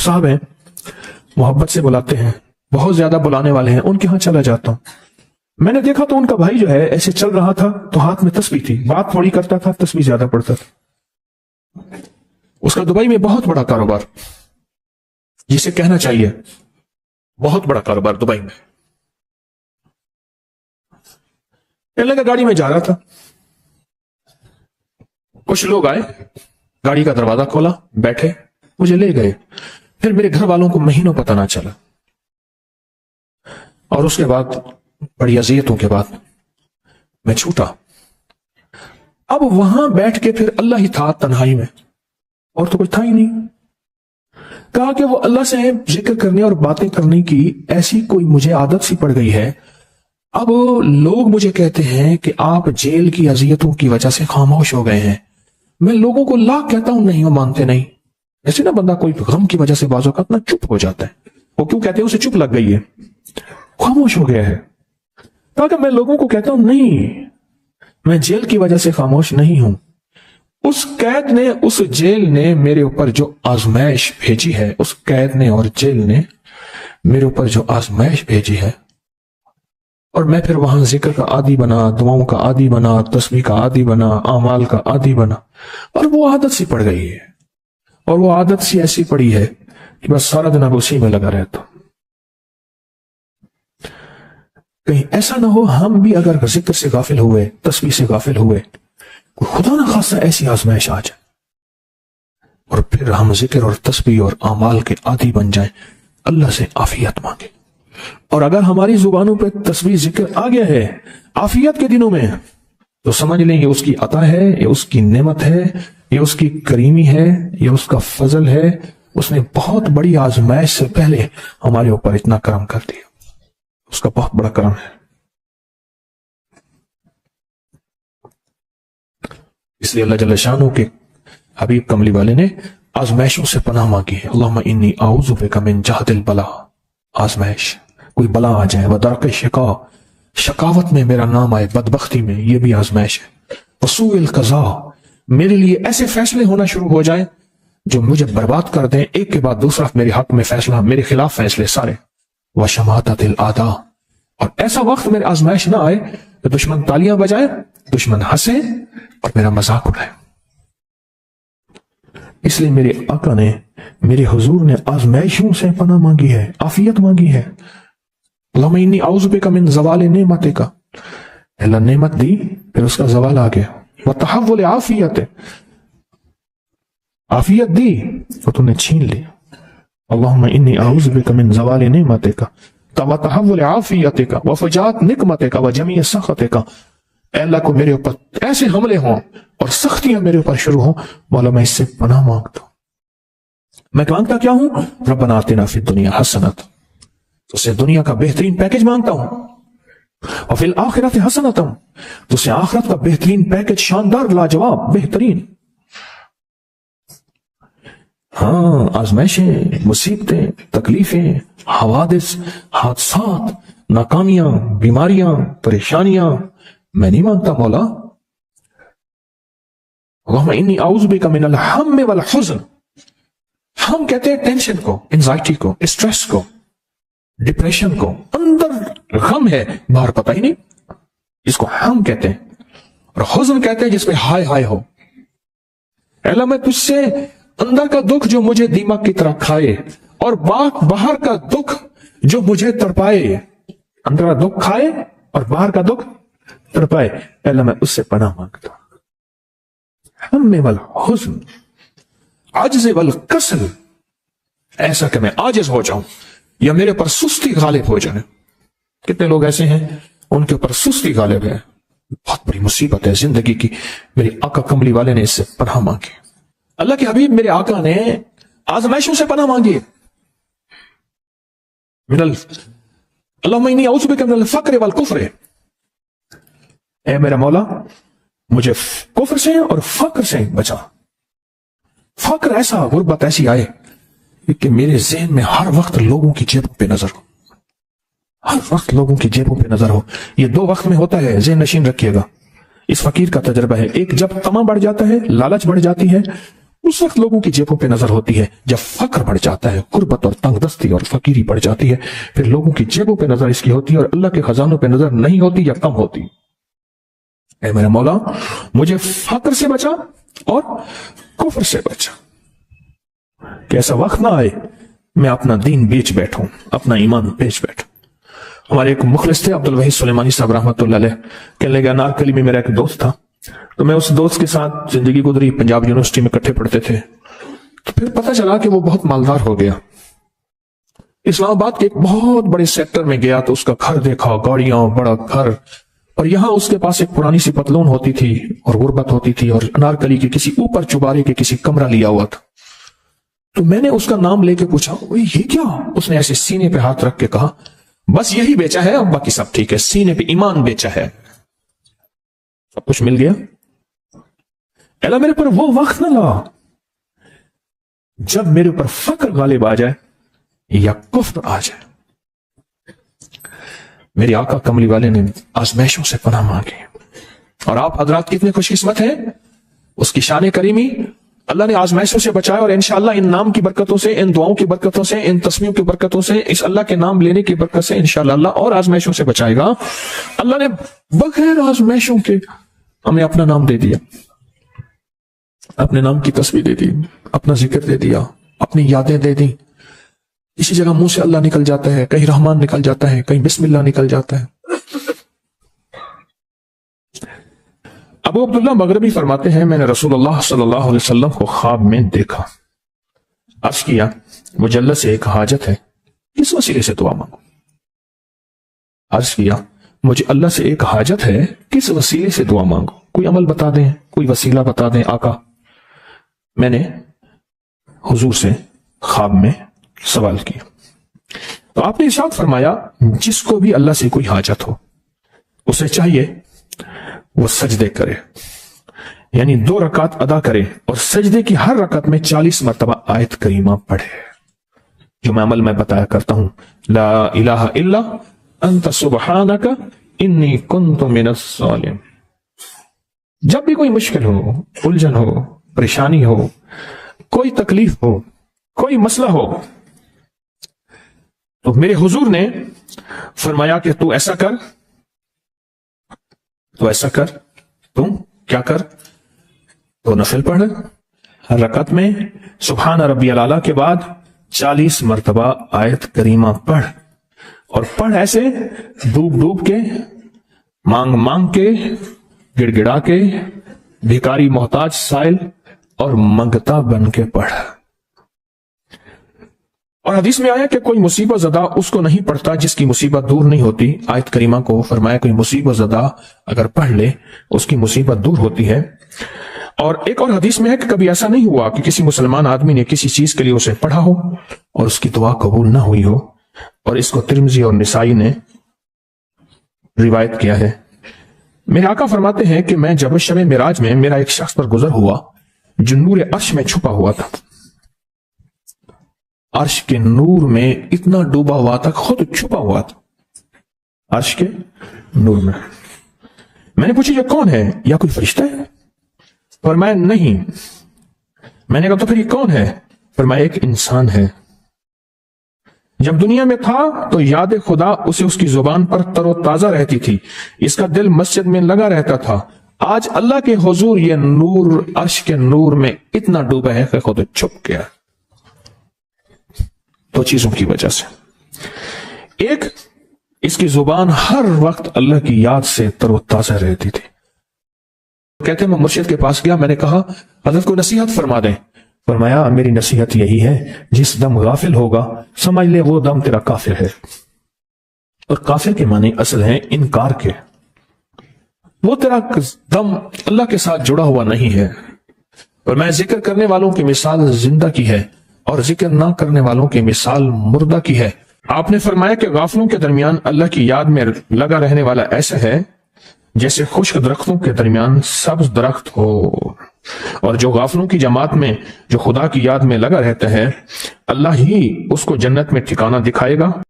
साहब हैं, मोहब्बत से बुलाते हैं, बहुत ज्यादा बुलाने वाले हैं, उनके यहाँ चला जाता हूं। मैंने देखा तो उनका भाई जो है ऐसे चल रहा था तो हाथ में तस्बीह थी, बात थोड़ी करता था, तस्बीह ज्यादा पढ़ता था। उसका दुबई में बहुत बड़ा कारोबार, जिसे कहना चाहिए बहुत बड़ा कारोबार दुबई में। लगा गाड़ी में जा रहा था, कुछ लोग आए, गाड़ी का दरवाजा खोला, बैठे, मुझे ले गए। फिर मेरे घर वालों को महीनों पता ना चला, और उसके बाद बड़ी अजियतों के बाद मैं छूटा। अब वहां बैठ के फिर अल्लाह ही था तन्हाई में, और तो कुछ था ही नहीं। कहा कि वो अल्लाह से जिक्र करने और बातें करने की ऐसी कोई मुझे आदत सी पड़ गई है। अब लोग मुझे कहते हैं कि आप जेल की अजियतों की वजह से खामोश हो गए हैं। मैं लोगों को लाख कहता हूं, नहीं, वो मानते नहीं। ऐसे ना बंदा कोई गम की वजह से बाजों का अपना चुप हो जाता है। वो क्यों कहते हैं? उसे चुप लग गई है, खामोश हो गया है। ताकि मैं लोगों को कहता हूं, नहीं, मैं जेल की वजह से खामोश नहीं हूं। उस कैद ने, उस जेल ने मेरे ऊपर जो आजमाइश भेजी है, उस कैद ने और जेल ने मेरे ऊपर जो आजमाइश भेजी है, और मैं फिर वहां जिक्र का आदी बना, दुआओं का आदी बना, तस्बीह का आदी बना, आमाल का आदी बना, और वो आदत सी पड़ गई है। और वो आदत सी ऐसी पड़ी है कि बस सारा दिन अब उसी में लगा रहता। कहीं ऐसा ना हो हम भी अगर जिक्र से गाफिल हुए, तस्बीह से गाफिल हुए, खुदा ना खासा ऐसी आजमाइश आ जाए और फिर हम जिक्र और तस्बीह और आमाल के आदी बन जाएं, अल्लाह से आफियत मांगे। और अगर हमारी जुबानों पे तस्बीह जिक्र आ गया है आफियत के दिनों में, तो समझ लें ये उसकी अता है, ये उसकी नेमत है, ये उसकी करीमी है, ये उसका फजल है। उसने बहुत बड़ी आजमाइश से पहले हमारे ऊपर इतना करम कर दिया, उसका बहुत बड़ा करम है। इसलिए अल्लाह जल्ल शानहू के हबीब कमली वाले ने आजमाइशों से पनाह मांगी है। अल्लाहुम्मा इन्नी आऊज़ु बिका मिन जहदिल बला, आजमाइश, कोई बला आ जाए, वदरक शिका, शकावत में मेरा नाम आए, बदबख्ती में, ये भी आजमाइश है। वसूइल कज़ा, मेरे लिए ऐसे फैसले होना शुरू हो जाए जो मुझे बर्बाद कर दें, एक के बाद दूसरा मेरे हक में फैसला, मेरे खिलाफ फैसले सारे। व शमाततिल आदा, और ऐसा वक्त मेरे आजमाइश ना आए तो दुश्मन तालियां बजाए, दुश्मन हंसे और मेरा मजाक उड़ाए। इसलिए मेरे आका ने, मेरे हुजूर ने आजमाइशों से पनाह मांगी है, आफियत मांगी है। अल्लाहुम्मा इन्नी आऊज़ु बिका मिन ज़वालि नेमतिका, अल्लाह नेमत दी फिर उसका जवाल आ गया। व तहव्वुल आफियत, आफियत दी तो तूने छीन ली। अल्लाहुम्मा इन्नी आऊज़ु बिका मिन ज़वालि नेमतिका व तहव्वुल आफियतिका व फजात निकमतिका व जमी सखतिका। अल्लाह को मेरे ऊपर ऐसे हमले हों और सख्तियां मेरे ऊपर शुरू हों, मौला मैं इससे पनाह मांगता हूं। मैं मांगता क्या हूं? रब्बना आतिना फिद दुनिया हसनत, तो उससे दुनिया का बेहतरीन पैकेज मांगता हूं। और फिल आखिरत हसनत, तो उससे आखिरत का बेहतरीन पैकेज, शानदार, लाजवाब, बेहतरीन। हाँ, आजमाइशें, मुसीबतें, तकलीफें, हवादिस, हादसात, नाकामियां, बीमारियां, परेशानियां मैं नहीं मांगता मौला। अल्लाहुम्मा इन्नी आऊज़ु बिका मिनल हम्म वल हुज़्न, हम कहते हैं टेंशन को, एंजाइटी को, स्ट्रेस को, डिप्रेशन को। अंदर गम है, बाहर पता ही नहीं, इसको हम कहते हैं। और हुज़्न कहते हैं जिसपे हाय हाय हो। अल्लाह मैं तुझसे अंदर का दुख जो मुझे दीमक की तरह खाए, और बाहर का दुख जो मुझे तड़पाए, अंदर का दुख खाए और बाहर का दुख तड़पाए, अल्लाह मैं उससे पनाह मांगता हूं। हम्मे वल हुज़्न, आजिज़ वल कसल, ऐसा कि मैं आजिज़ हो जाऊं या मेरे पर सुस्ती गालिब हो जाए। कितने लोग ऐसे हैं उनके ऊपर सुस्ती गालिब है, बहुत बड़ी मुसीबत है जिंदगी की। मेरे आका कमली वाले ने इससे पनाह मांगी। अल्लाह के हबीब मेरे आका ने आजमाइशों से पनाह मांगी। मिनल अल्लाहुम्मा इन्नी आऊज़ु बिका मिनल फ़क्र वल कुफ़्र, ऐ मेरा मौला मुझे कुफ्र से और फक्र से बचा। फक्र ऐसा, गुर्बत ऐसी आए कि मेरे ज़हन में हर वक्त लोगों की जेबों पे नजर हो, हर वक्त लोगों की जेबों पे नजर हो। ये दो वक्त में होता है, ज़हन नशीन रखिएगा। इस फकीर का तजर्बा है, एक जब तमा बढ़ जाता है, लालच बढ़ जाती है, उस वक्त लोगों की जेबों पे नजर होती है। जब फक्र बढ़ जाता है, गुर्बत और तंगदस्ती और फकीरी बढ़ जाती है, फिर लोगों की जेबों पे नजर इसकी होती है और अल्लाह के खजानों पे नजर नहीं होती या कम होती। ऐ मेरा मौला, मुझे फक्र से बचा और कुफ्र से बचा, कि ऐसा वक्त ना आए मैं अपना दीन बेच बैठूं, अपना ईमान बेच बैठूं। हमारे एक मुखलिस थे अब्दुल वहीद सुलेमानी साहब रहमतुल्लाह अलैह, कहने लगे अनारकली में मेरा एक दोस्त था, तो मैं उस दोस्त के साथ जिंदगी गुजरी, पंजाब यूनिवर्सिटी में इकट्ठे पढ़ते थे। तो फिर पता चला कि वो बहुत मालदार हो गया। इस्लामाबाद के एक बहुत बड़े सेक्टर में गया तो उसका घर देखा, गाड़ियां, बड़ा घर, और यहां उसके पास एक पुरानी सी पतलून होती थी और गुर्बत होती थी और अनारकली के किसी ऊपर चुबारे के किसी कमरा लिया हुआ था। तो मैंने उसका नाम लेके पूछा, ये क्या? उसने ऐसे सीने पे हाथ रख के कहा, बस यही बेचा है, अब बाकी सब ठीक है, सीने पे ईमान बेचा है, सब कुछ मिल गया। अल्लाह मेरे पर वो वक्त ना ला जब मेरे ऊपर फक्र गालिब आ जाए या कुफ्र आ जाए। मेरे आका कमली वाले ने आजमाइशों से पनाह मांगी, और आप हजरात कितने खुशकिस्मत हैं, उसकी शान करीमी अल्लाह ने आजमाइशों से बचाया। और इंशाअल्लाह इन नाम की बरकतों से, इन दुआओं की बरकतों से, इन तस्मीयों की बरकतों से, इस अल्लाह के नाम लेने की बरकत से इंशाअल्लाह अल्लाह और आजमाइशों से बचाएगा। अल्लाह ने बगैर आजमाइशों के हमें अपना नाम दे दिया, अपने नाम की तस्वीर दे दी, अपना जिक्र दे दिया, अपनी यादें दे दी। इसी जगह मुंह से अल्लाह निकल जाता है, कहीं रहमान निकल जाता है, कहीं बिस्मिल्लाह निकल जाता है। अबू अब्दुल्लाह मगरबी फरमाते हैं, मैंने रसूलुल्लाह सल्लल्लाहु अलैहि वसल्लम को ख्वाब में देखा, अर्ज किया, मुझे अल्लाह से एक हाजत है, किस वसीले से दुआ मांगू? अर्ज किया, मुझे अल्लाह से एक हाजत है, किस वसीले से दुआ मांगू? कोई अमल बता दें, कोई वसीला बता दें आका। मैंने हुजूर से ख्वाब में सवाल किया, तो आपने इरशाद फरमाया, जिसको भी अल्लाह से कोई हाजत हो उसे चाहिए वो सजदे करे, यानी 2 रकात अदा करे और सजदे की हर रकात में 40 मरतबा आयत करीमा पढ़े, जो मैं अमल में बताया करता हूं, ला इलाहा इल्ला अंत सुब्हानका इन्नी कुन्तु मिनस ज़ालिम। जब भी कोई मुश्किल हो, उलझन हो, परेशानी हो, कोई तकलीफ हो, कोई मसला हो, तो मेरे हुजूर ने फरमाया कि तू ऐसा कर, तो ऐसा कर, तुम क्या कर, तो नफिल पढ़, हर रकत में सुभान रब्बियल आला के बाद 40 मरतबा आयत करीमा पढ़, और पढ़ ऐसे डूब डूब के, मांग मांग के, गिड़गिड़ा के, भिखारी मोहताज साइल और मंगता बन के पढ़। और हदीस में आया कि कोई मुसीबत ज़दा उसको नहीं पढ़ता जिसकी मुसीबत दूर नहीं होती। आयत करीमा को फरमाया कोई मुसीबत ज़दा अगर पढ़ ले उसकी मुसीबत दूर होती है। और एक और हदीस में है कि कभी ऐसा नहीं हुआ कि किसी मुसलमान आदमी ने किसी चीज के लिए उसे पढ़ा हो और उसकी दुआ कबूल ना हुई हो। और इसको तिरमिज़ी और निसाई ने रिवायत किया है। मेरे आका फरमाते हैं कि मैं जब शब मिराज में मेरा एक शख्स पर गुजर हुआ जो नूर अर्श में छुपा हुआ था, अर्श के नूर में इतना डूबा हुआ था, खुद छुपा हुआ था अर्श के नूर में। मैंने पूछा ये कौन है, या कोई फरिश्ता है? फरमाया नहीं। मैंने कहा तो फिर ये कौन है? फरमाया एक इंसान है। जब दुनिया में था तो याद खुदा उसे उसकी जुबान पर तरोताजा रहती थी, इसका दिल मस्जिद में लगा रहता था। आज अल्लाह के हुजूर ये नूर अर्श के नूर में इतना डूबा है कि खुद छुप गया। 2 चीजों की वजह से, एक, इसकी जुबान हर वक्त अल्लाह की याद से तरोताजा रहती थी। कहते मैं मुर्शिद के पास गया, मैंने कहा हजरत को नसीहत फरमा दें। फरमाया मेरी नसीहत यही है, जिस दम गाफिल होगा समझ ले वो दम तेरा काफिर है। और काफिर के माने असल है इनकार के। वो तेरा दम अल्लाह के साथ जुड़ा हुआ नहीं है। और मैं जिक्र करने वालों की मिसाल जिंदा की है और जिक्र ना करने वालों की मिसाल मुर्दा की है। आपने फरमाया कि गाफिलों के दरमियान अल्लाह की याद में लगा रहने वाला ऐसा है जैसे खुश्क दरख्तों के दरमियान सब्ज दरख्त हो। और जो गाफिलों की जमात में जो खुदा की याद में लगा रहता है, अल्लाह ही उसको जन्नत में ठिकाना दिखाएगा।